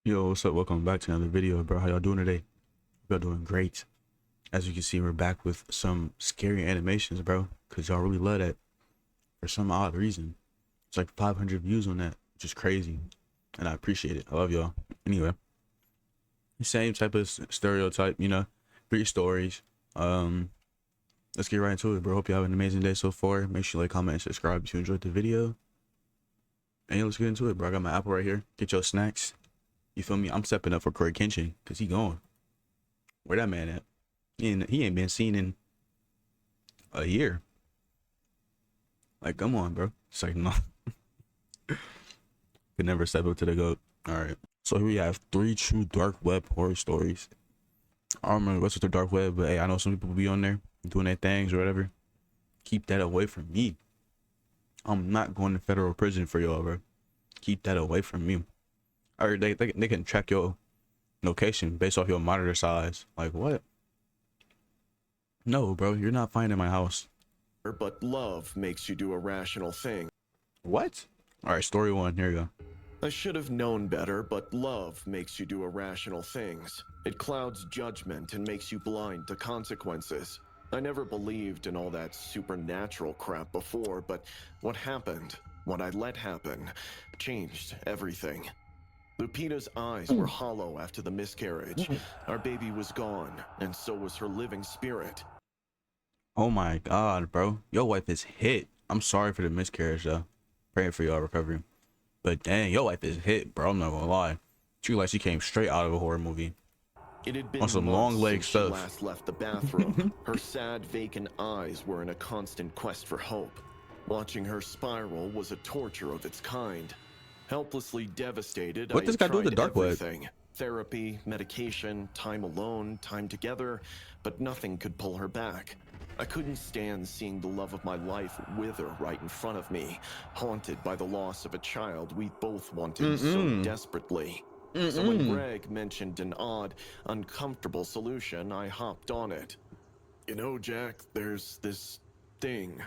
Yo, what's up? Welcome back to another video, bro. How y'all doing today? Y'all doing great. As you can see, we're back with some scary animations, bro, because y'all really love that for some odd reason. It's like 500 views on that, which is crazy, and I appreciate it. I love y'all. Anyway, same type of stereotype, you know, 3 stories. Let's get right into it, bro. Hope you have an amazing day so far. Make sure you like, comment, and subscribe if you enjoyed the video. And yeah, let's get into it, bro. I got my apple right here. Get your snacks. You feel me? I'm stepping up for Corey Kenshin because he gone. Where that man at? He ain't been seen in a year. Like, come on, bro. It's like, no. Could never step up to the GOAT. Alright. So here we have 3 true dark web horror stories. I don't remember what's with the dark web, but hey, I know some people be on there doing their things or whatever. Keep that away from me. I'm not going to federal prison for y'all, bro. Keep that away from me. Or they can track your location based off your monitor size. Like, what? No, bro, you're not finding my house. But love makes you do a rational thing. What? All right, story 1. Here you go. I should have known better, but love makes you do irrational things. It clouds judgment and makes you blind to consequences. I never believed in all that supernatural crap before, but what happened, what I let happen, changed everything. Lupita's eyes were hollow after the miscarriage. Our baby was gone, and so was her living spirit. Oh my god, bro, your wife is hit. I'm sorry for the miscarriage, though. Praying for y'all recovery. But dang, your wife is hit, bro. I'm not gonna lie. She like she came straight out of a horror movie. It had been On some long leg since stuff. she last left the bathroom. Her sad, vacant eyes were in a constant quest for hope. Watching her spiral was a torture of its kind. Helplessly devastated, What I does had got to do with tried the dark web? everything. Therapy, medication, time alone, time together, but nothing could pull her back. I couldn't stand seeing the love of my life wither right in front of me, haunted by the loss of a child we both wanted so desperately. So when Greg mentioned an odd, uncomfortable solution, I hopped on it. You know, Jack, there's this thing,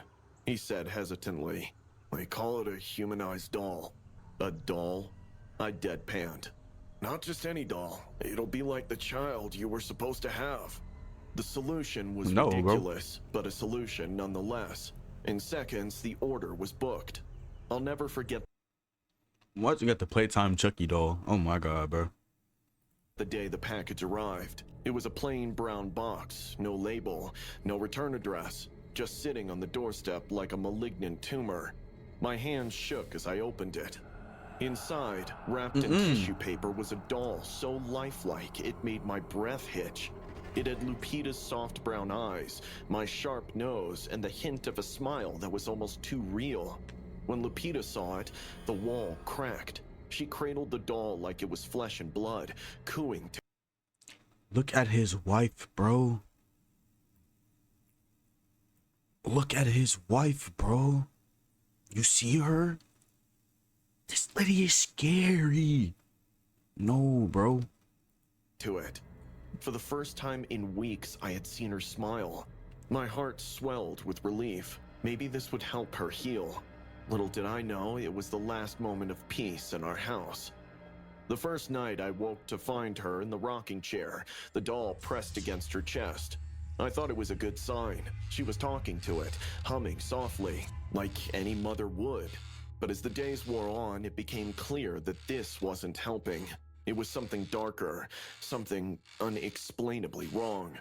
he said hesitantly. They call it a humanized doll. A doll? I deadpanned. Not just any doll. It'll be like the child you were supposed to have. The solution was ridiculous, but a solution nonetheless. In seconds, the order was booked. I'll never forget What? You got the Playtime Chucky doll. Oh my god, bro. the day the package arrived. It was a plain brown box, no label, no return address, just sitting on the doorstep like a malignant tumor. My hands shook as I opened it. Inside, wrapped in tissue paper, was a doll so lifelike it made my breath hitch. It had Lupita's soft brown eyes, my sharp nose, and the hint of a smile that was almost too real. When Lupita saw it, the wall cracked. She cradled the doll like it was flesh and blood, cooing. Look at his wife, bro. Look at his wife, bro. You see her? This lady is scary. No, bro. To it. For the first time in weeks, I had seen her smile. My heart swelled with relief. Maybe this would help her heal. Little did I know it was the last moment of peace in our house. The first night I woke to find her in the rocking chair, the doll pressed against her chest. I thought it was a good sign. She was talking to it, humming softly, like any mother would. But as the days wore on, it became clear that this wasn't helping. It was something darker, something unexplainably wrong.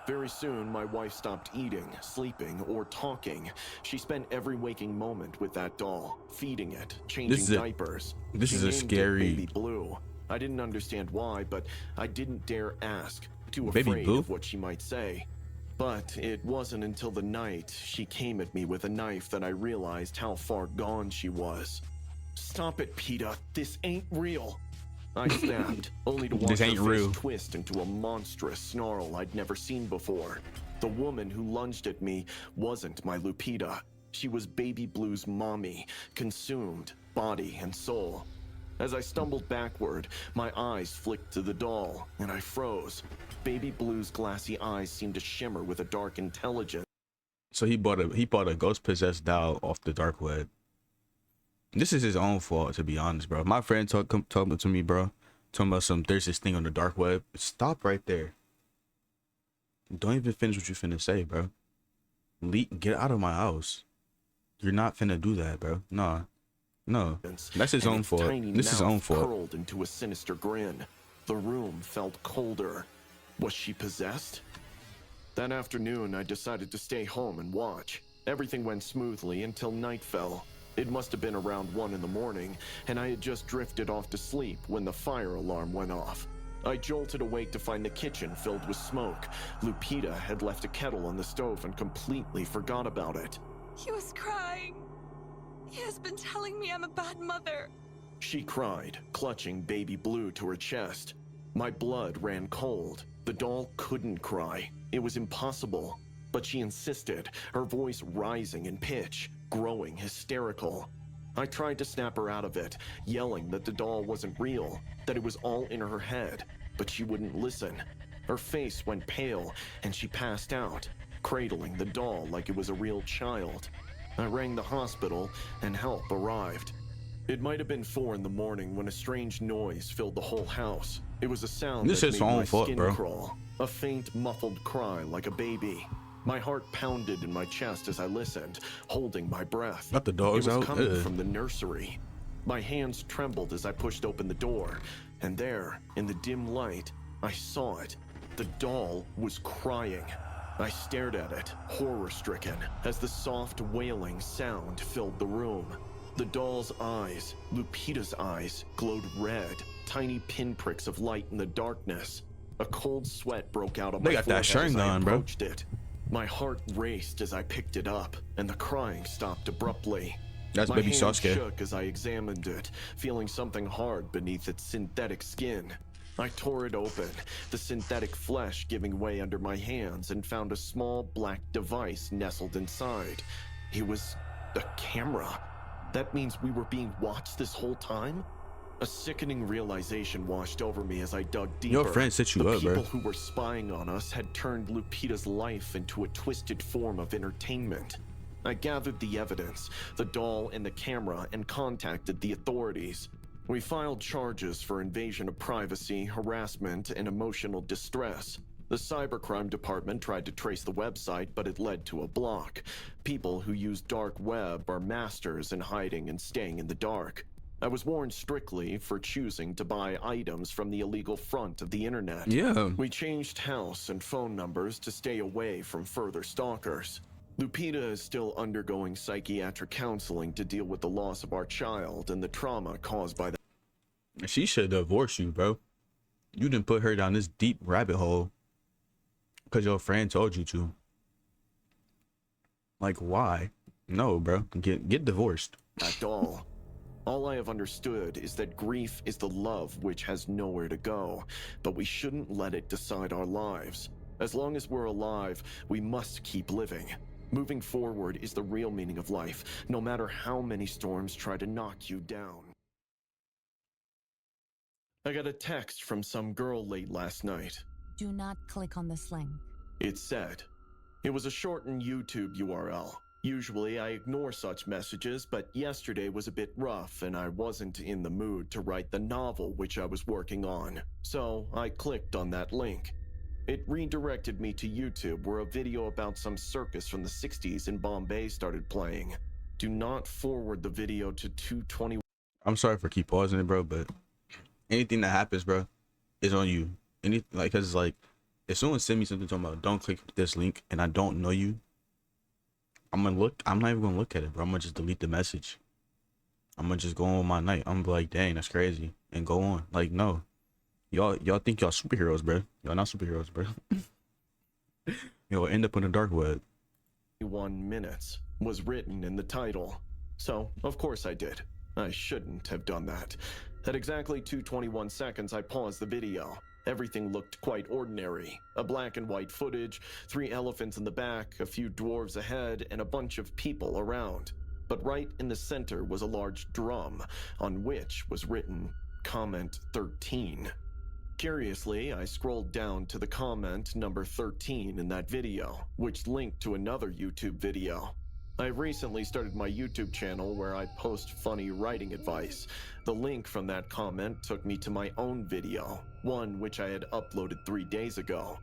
Very soon, my wife stopped eating, sleeping, or talking. She spent every waking moment with that doll, feeding it, changing diapers. This is a scary... Baby Blue. I didn't understand why, but I didn't dare ask, too Baby afraid Blue? of what she might say. But it wasn't until the night she came at me with a knife that I realized how far gone she was. Stop it, Peta. This ain't real. I snapped, only to watch her face twist into a monstrous snarl I'd never seen before. The woman who lunged at me wasn't my Lupita. She was Baby Blue's mommy, consumed, body and soul. As I stumbled backward, my eyes flicked to the doll, and I froze. Baby Blue's glassy eyes seemed to shimmer with a dark intelligence. So he bought a ghost possessed doll off the dark web. This is his own fault, to be honest, bro. My friend told to me, bro. Talking about there's this thing on the dark web. Stop right there. Don't even finish what you finna say, bro. Get out of my house. You're not finna do that, bro. Nah. No. That's his own fault. This is his own fault. Curled into a sinister grin. The room felt colder. Was she possessed? That afternoon, I decided to stay home and watch. Everything went smoothly until night fell. It must have been around 1 in the morning, and I had just drifted off to sleep when the fire alarm went off. I jolted awake to find the kitchen filled with smoke. Lupita had left a kettle on the stove and completely forgot about it. He was crying. He has been telling me I'm a bad mother. She cried, clutching baby Blue to her chest. My blood ran cold. The doll couldn't cry. It was impossible. But she insisted, her voice rising in pitch, growing hysterical. I tried to snap her out of it, yelling that the doll wasn't real, that it was all in her head, but she wouldn't listen. Her face went pale, and she passed out, cradling the doll like it was a real child. I rang the hospital, and help arrived. It might have been 4 in the morning when a strange noise filled the whole house. It was a sound that made my skin crawl, a faint, muffled cry like a baby. My heart pounded in my chest as I listened, holding my breath. Not the dogs out. It out. was coming from the nursery. My hands trembled as I pushed open the door, and there, in the dim light, I saw it. The doll was crying. I stared at it, horror-stricken, as the soft wailing sound filled the room. The doll's eyes, Lupita's eyes, glowed red, tiny pinpricks of light in the darkness. A cold sweat broke out on my forehead as I approached it. My heart raced as I picked it up, and the crying stopped abruptly. That's baby Sasuke. My hand shook as I examined it, feeling something hard beneath its synthetic skin. I tore it open, the synthetic flesh giving way under my hands, and found a small black device nestled inside. It was a camera. That means we were being watched this whole time? A sickening realization washed over me as I dug deeper. Your friend set you up, bro. The people who were spying on us had turned Lupita's life into a twisted form of entertainment. I gathered the evidence, the doll and the camera, and contacted the authorities. We filed charges for invasion of privacy, harassment, and emotional distress. The cybercrime department tried to trace the website, but it led to a block. People who use Darkweb are masters in hiding and staying in the dark. I was warned strictly for choosing to buy items from the illegal front of the internet. Yeah. We changed house and phone numbers to stay away from further stalkers. Lupita is still undergoing psychiatric counseling to deal with the loss of our child and the trauma caused by that. She should divorce you, bro. You didn't put her down this deep rabbit hole because your friend told you to. Like, why? No, bro. Get divorced. That doll. All I have understood is that grief is the love which has nowhere to go, but we shouldn't let it decide our lives. As long as we're alive, we must keep living. Moving forward is the real meaning of life, no matter how many storms try to knock you down. I got a text from some girl late last night. Do not click on this link. It said. It was a shortened YouTube URL. Usually I ignore such messages, but yesterday was a bit rough and I wasn't in the mood to write the novel which I was working on. So I clicked on that link. It redirected me to YouTube where a video about some circus from the 60s in Bombay started playing. Do not forward the video to 220. I'm sorry for keep pausing it, bro, but anything that happens, bro, is on you. Cause like, if someone send me something talking about don't click this link and I don't know you, I'm not even gonna look at it, bro. I'm gonna just delete the message. I'm gonna just go on with my night. I'm gonna be like, dang, that's crazy, and go on. Like, no, y'all think y'all superheroes, bro. Y'all not superheroes, bro. You'll end up in the dark web. 1 minutes was written in the title, so of course I did. I shouldn't have done that. At exactly 2:21 seconds, I paused the video. Everything looked quite ordinary. A black and white footage, 3 elephants in the back, a few dwarves ahead, and a bunch of people around. But right in the center was a large drum, on which was written, Comment 13. Curiously, I scrolled down to the comment number 13 in that video, which linked to another YouTube video. I recently started my YouTube channel where I post funny writing advice. The link from that comment took me to my own video, one which I had uploaded 3 days ago.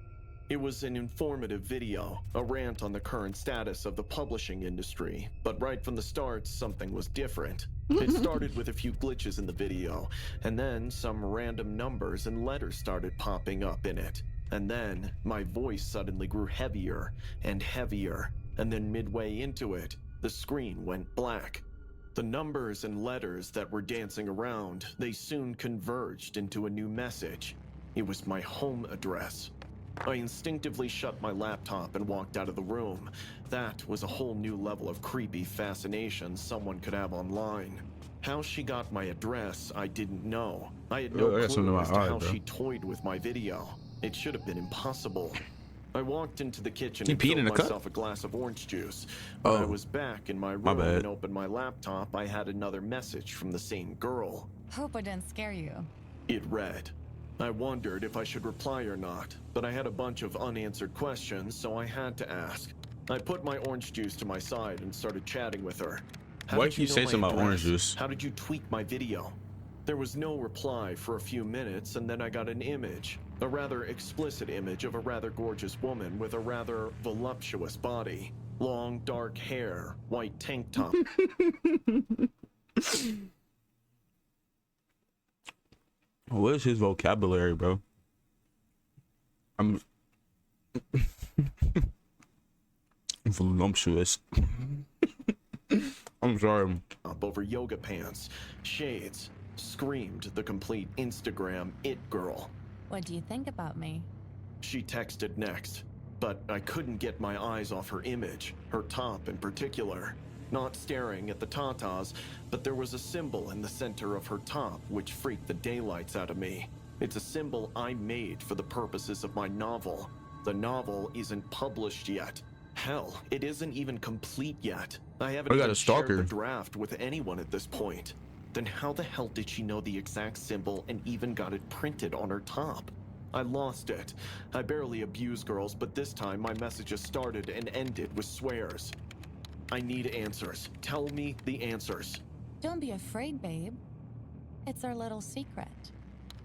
It was an informative video, a rant on the current status of the publishing industry, but right from the start, something was different. It started with a few glitches in the video, and then some random numbers and letters started popping up in it. And then my voice suddenly grew heavier and heavier, and then midway into it, the screen went black. The numbers and letters that were dancing around, they soon converged into a new message. It was my home address. I instinctively shut my laptop and walked out of the room. That was a whole new level of creepy fascination someone could have online. How she got my address, I didn't know. I had no clue as to how she toyed with my video. It should have been impossible. I walked into the kitchen and filled myself a glass of orange juice. When I was back in my room and opened my laptop, I had another message from the same girl. Hope I didn't scare you. It read. I wondered if I should reply or not, but I had a bunch of unanswered questions, so I had to ask. I put my orange juice to my side and started chatting with her. Why did you say something about orange juice? How did you tweak my video? There was no reply for a few minutes, and then I got an image. A rather explicit image of a rather gorgeous woman with a rather voluptuous body. Long, dark hair, white tank top. What is his vocabulary, bro? I'm voluptuous. I'm sorry. Up over yoga pants, shades, screamed the complete Instagram it girl. What do you think about me? She texted next, but I couldn't get my eyes off her image, her top in particular. Not staring at the tatas, but there was a symbol in the center of her top which freaked the daylights out of me. It's a symbol I made for the purposes of my novel. The novel isn't published yet. Hell, it isn't even complete yet. I haven't even shared the draft with anyone at this point. Then how the hell did she know the exact symbol and even got it printed on her top? I lost it. I barely abuse girls, but this time my messages started and ended with swears. I need answers. Tell me the answers. Don't be afraid, babe. It's our little secret.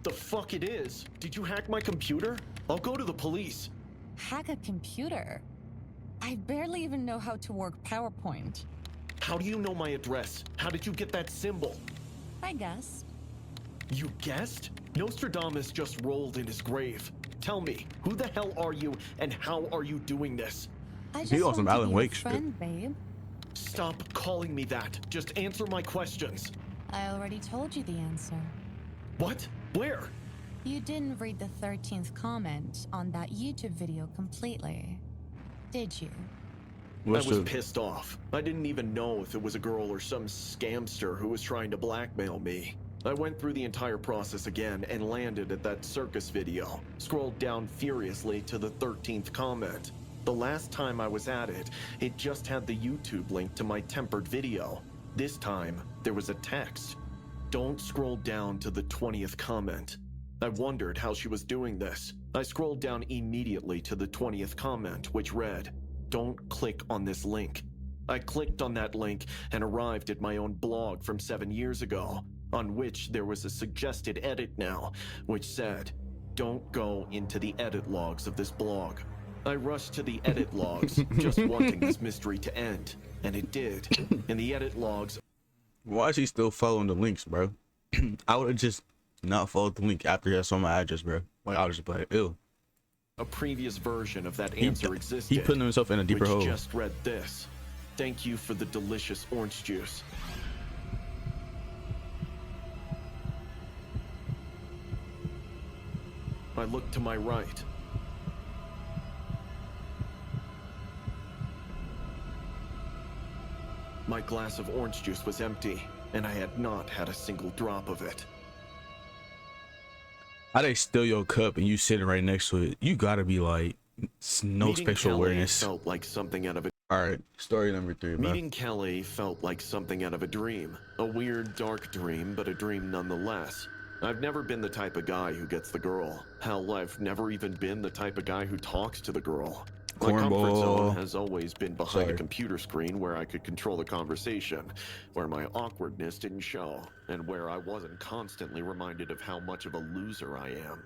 The fuck it is? Did you hack my computer? I'll go to the police. Hack a computer? I barely even know how to work PowerPoint. How do you know my address? How did you get that symbol? I guessed. You guessed? Nostradamus just rolled in his grave. Tell me, who the hell are you and how are you doing this? I just want to be your friend, babe. Stop calling me that. Just answer my questions. I already told you the answer. What? Where? You didn't read the 13th comment on that YouTube video completely, did you? I was pissed off. I didn't even know if it was a girl or some scamster who was trying to blackmail me. I went through the entire process again and landed at that circus video. Scrolled down furiously to the 13th comment. The last time I was at it, it just had the YouTube link to my tempered video. This time, there was a text. Don't scroll down to the 20th comment. I wondered how she was doing this. I scrolled down immediately to the 20th comment, which read, "Don't click on this link." I clicked on that link and arrived at my own blog from 7 years ago, on which there was a suggested edit now, which said, "Don't go into the edit logs of this blog." I rushed to the edit logs, just wanting this mystery to end, and it did. In the edit logs... Why is he still following the links, bro? I would have just not followed the link after I saw my address, bro. Like, I was just like, ew. A previous version of that answer existed. He putting himself in a deeper hole. Which just read this. Thank you for the delicious orange juice. I looked to my right. My glass of orange juice was empty, and I had not had a single drop of it. How they steal your cup and you sitting right next to it? You gotta be like, no spatial awareness. Felt like something out of a... All right, story number 3, bro. Meeting Kelly felt like something out of a dream. A weird, dark dream, but a dream nonetheless. I've never been the type of guy who gets the girl. Hell, I've never even been the type of guy who talks to the girl. My comfort zone Cornball. has always been behind a Sorry. computer screen where I could control the conversation, where my awkwardness didn't show, and where I wasn't constantly reminded of how much of a loser I am.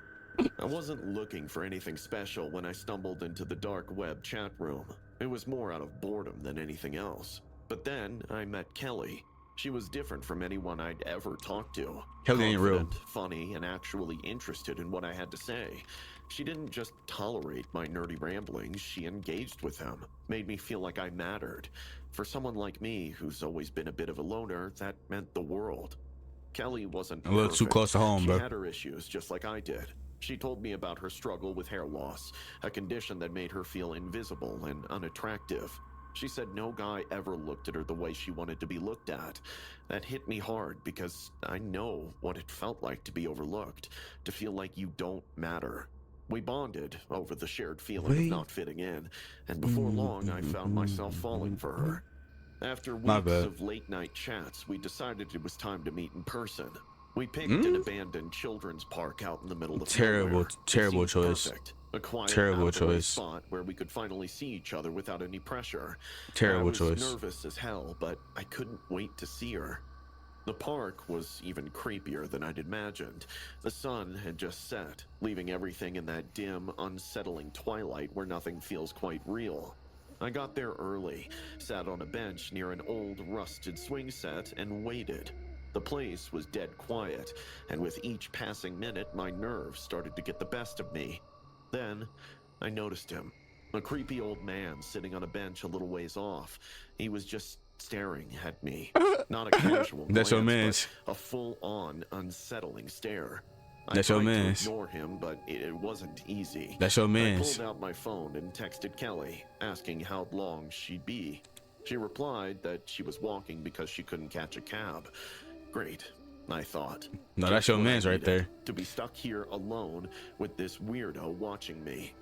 I wasn't looking for anything special when I stumbled into the dark web chat room. It was more out of boredom than anything else. But then I met Kelly. She was different from anyone I'd ever talked to. Kelly ain't real. Confident, funny, and actually interested in what I had to say. She didn't just tolerate my nerdy ramblings, she engaged with them, made me feel like I mattered. For someone like me, who's always been a bit of a loner, that meant the world. Kelly wasn't A little too perfect. close to home, She bro. had her issues just like I did. She told me about her struggle with hair loss, a condition that made her feel invisible and unattractive. She said no guy ever looked at her the way she wanted to be looked at. That hit me hard because I know what it felt like to be overlooked, to feel like you don't matter. We bonded over the shared feeling of not fitting in, and before long I found myself falling for her. After My weeks bad. of late-night chats, we decided it was time to meet in person. We picked an abandoned children's park out in the middle of Terrible, nowhere. It terrible seemed choice. perfect. A quiet, Terrible out-of-the-way choice. spot where we could finally see each other without any pressure. Terrible I was choice. nervous as hell, but I couldn't wait to see her. The park was even creepier than I'd imagined. The sun had just set, leaving everything in that dim, unsettling twilight where nothing feels quite real. I got there early, sat on a bench near an old, rusted swing set, and waited. The place was dead quiet, and with each passing minute, my nerves started to get the best of me. Then, I noticed him. A creepy old man sitting on a bench a little ways off. He was just staring at me. Not a casual That's your glance, mans. but a full-on, unsettling stare. That's your I tried to mans. ignore him, but it wasn't easy. That's your I mans. pulled out my phone and texted Kelly, asking how long she'd be. She replied that she was walking because she couldn't catch a cab. Great, I thought. No, that's Just your what I mans right needed, there. to be stuck here alone with this weirdo watching me.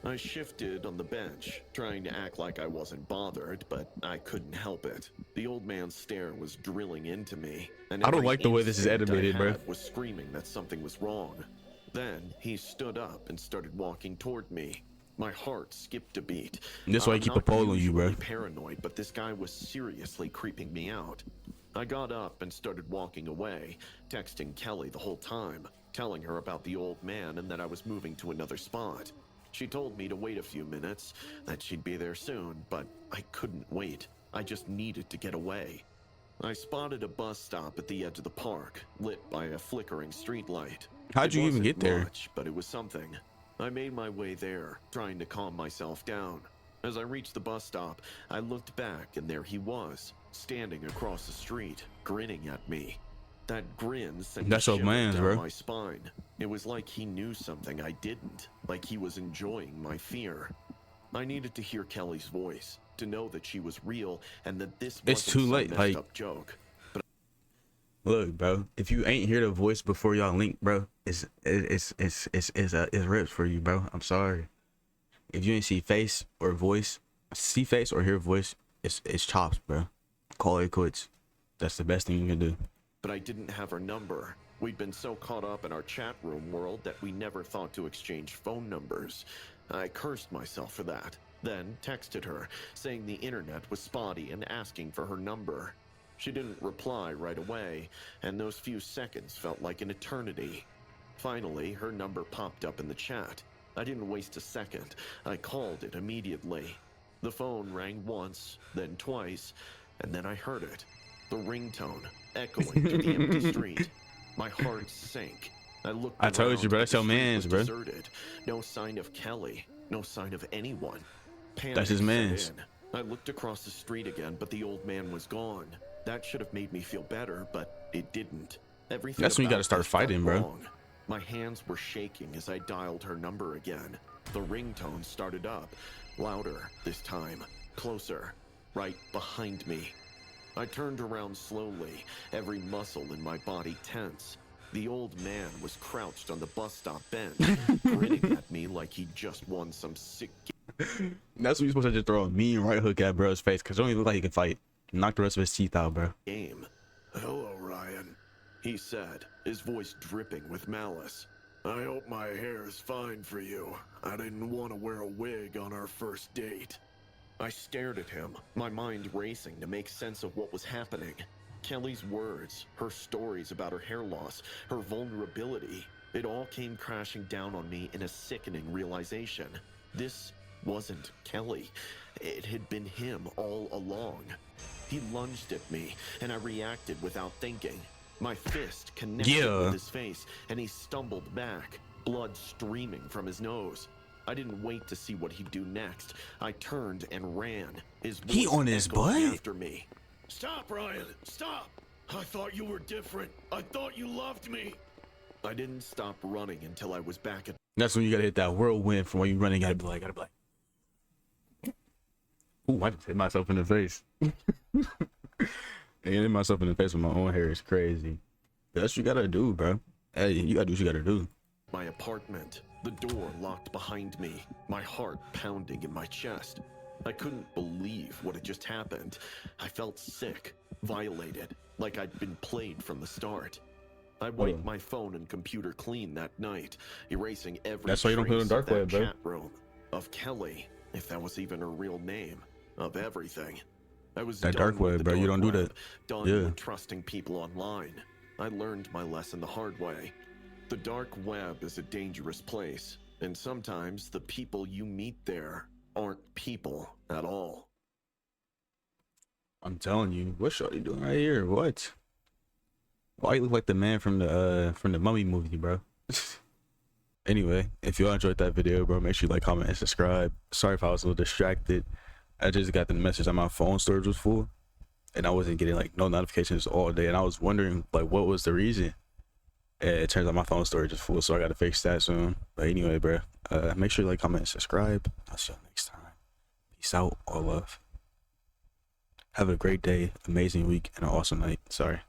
I shifted on the bench, trying to act like I wasn't bothered, but I couldn't help it. The old man's stare was drilling into me, and I don't every like the way this is instinct I animated, bro. had was screaming that something was wrong. Then he stood up and started walking toward me. My heart skipped a beat. This why you I'm keep a not pole on you, bro. usually paranoid, but this guy was seriously creeping me out. I got up and started walking away, texting Kelly the whole time, telling her about the old man and that I was moving to another spot. She told me to wait a few minutes, that she'd be there soon, but I couldn't wait. I just needed to get away. I spotted a bus stop at the edge of the park, lit by a flickering streetlight. How'd you even get there? Much, but it was something. I made my way there, trying to calm myself down. As I reached the bus stop, I looked back and there he was, standing across the street, grinning at me. That grin sent That's your shivers mans, down bro. my spine. It was like he knew something I didn't, like he was enjoying my fear. I needed to hear Kelly's voice, to know that she was real and that this It's wasn't too some late, messed like- up joke. Look, bro. If you ain't hear the voice before y'all link, bro, it's rips for you, bro. I'm sorry. If you ain't see face or voice, see face or hear voice, it's chops, bro. Call it quits. That's the best thing you can do. But I didn't have her number. We'd been so caught up in our chat room world that we never thought to exchange phone numbers. I cursed myself for that, then texted her, saying the internet was spotty and asking for her number. She didn't reply right away, and those few seconds felt like an eternity. Finally, her number popped up in the chat. I didn't waste a second. I called it immediately. The phone rang once, then twice, and then I heard it. The ringtone, echoing to the empty street. My heart sank. I looked I told you, around, bro, but that's the your street mans, was bro. deserted. No sign of Kelly. No sign of anyone. Panic That's his set mans. in. I looked across the street again, but the old man was gone. That should have made me feel better, but it didn't. Everything That's when you about gotta start this felt fighting, bro. wrong. My hands were shaking as I dialed her number again. The ringtone started up, louder this time, closer, right behind me. I turned around slowly, every muscle in my body tense. The old man was crouched on the bus stop bench, grinning at me like he'd just won some sick That's what you're supposed to just throw a mean right hook at bro's face, because it don't even look like he can fight. Knock the rest of his teeth out, bro. game. Hello, Ryan, he said, his voice dripping with malice. I hope my hair is fine for you. I didn't want to wear a wig on our first date. I stared at him, my mind racing to make sense of what was happening. Kelly's words, her stories about her hair loss, her vulnerability, it all came crashing down on me in a sickening realization. This wasn't Kelly. It had been him all along. He lunged at me, and I reacted without thinking. My fist connected with his face, and he stumbled back, blood streaming from his nose. I didn't wait to see what he'd do next. I turned and ran. His voice He on his echoed butt? after me. Stop, Ryan! Stop! I thought you were different. I thought you loved me. I didn't stop running until I was back at. That's when you gotta hit that whirlwind from when you running. Gotta be like, ooh, I just hit myself in the face. And hit myself in the face with my own hair is crazy. That's what you gotta do, bro. Hey, you gotta do what you gotta do. My apartment, the door locked behind me, my heart pounding in my chest. I couldn't believe what had just happened. I felt sick, violated, like I'd been played from the start. I wiped my phone and computer clean that night, erasing every That's why you don't put it on trace of Darkweb, that bro. chat room, of Kelly, if that was even her real name, of everything. I was That done dark with web, the bro. You dark don't do web, that. done Yeah. with trusting people online. I learned my lesson the hard way. The dark web is a dangerous place, and sometimes the people you meet there aren't people at all. I'm telling you, what's Shorty doing right here? What? Why you look like the man from the Mummy movie, bro? Anyway, if y'all enjoyed that video, bro, make sure you like, comment, and subscribe. Sorry if I was a little distracted. I just got the message that my phone storage was full, and I wasn't getting like no notifications all day, and I was wondering like what was the reason. And it turns out my phone storage is full, so I gotta fix that soon. But anyway, bro, make sure you like, comment, and subscribe. I'll see you next time. Peace out, all love. Have a great day, amazing week, and an awesome night. Sorry.